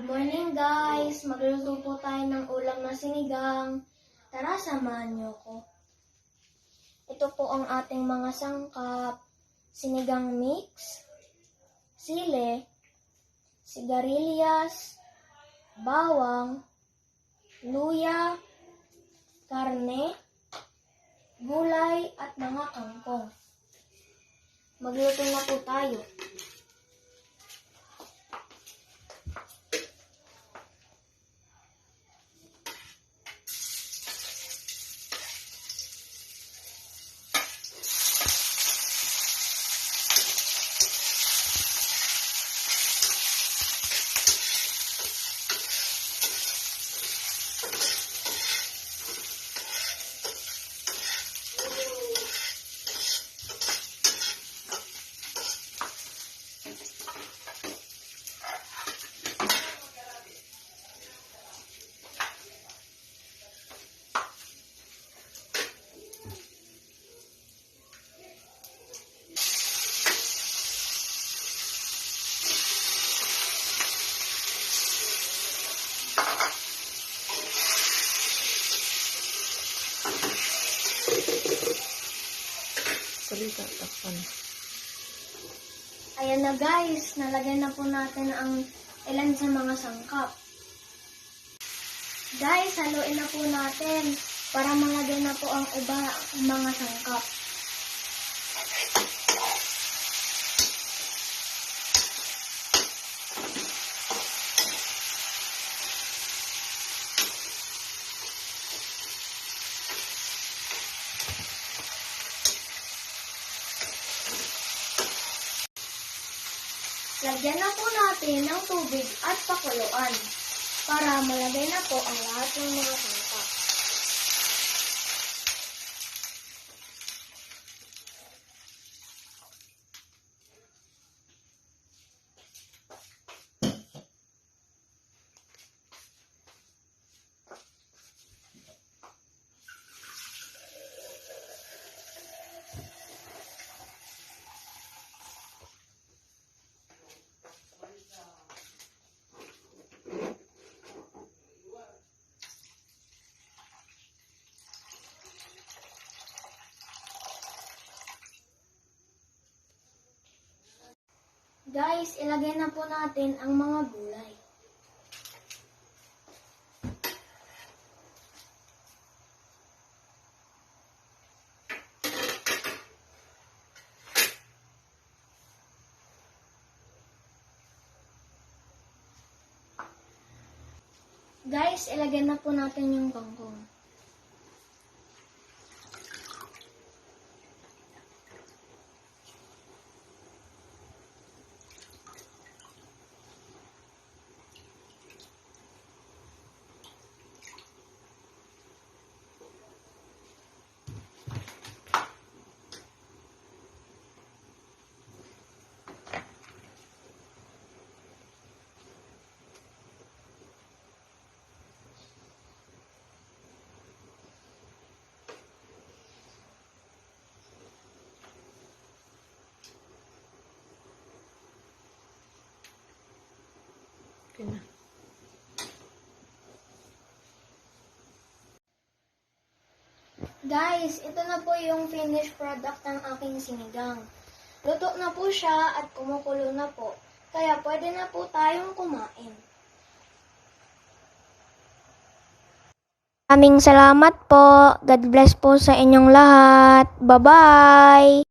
Morning guys! Magluluto po tayo ng ulam na sinigang. Tara, samahan niyo ko. Ito po ang ating mga sangkap. Sinigang mix, sile, sigarilyas, bawang, luya, karne, gulay at mga kangkong. Magluto na po tayo. Ayan na guys, nalagyan na po natin ang ilan sa mga sangkap. Guys, haluin na po natin para malagyan na po ang iba mga sangkap. Lagyan na po natin ng tubig at pakuluan para malagay na po ang lahat ng mga sangkap. Guys, ilagay na po natin ang mga gulay. Guys, ilagay na po natin yung kangkong. Guys, ito na po yung finished product ng aking sinigang. Luto na po siya at kumukulo na po. Kaya pwede na po tayong kumain. Maraming salamat po. God bless po sa inyong lahat. Bye-bye!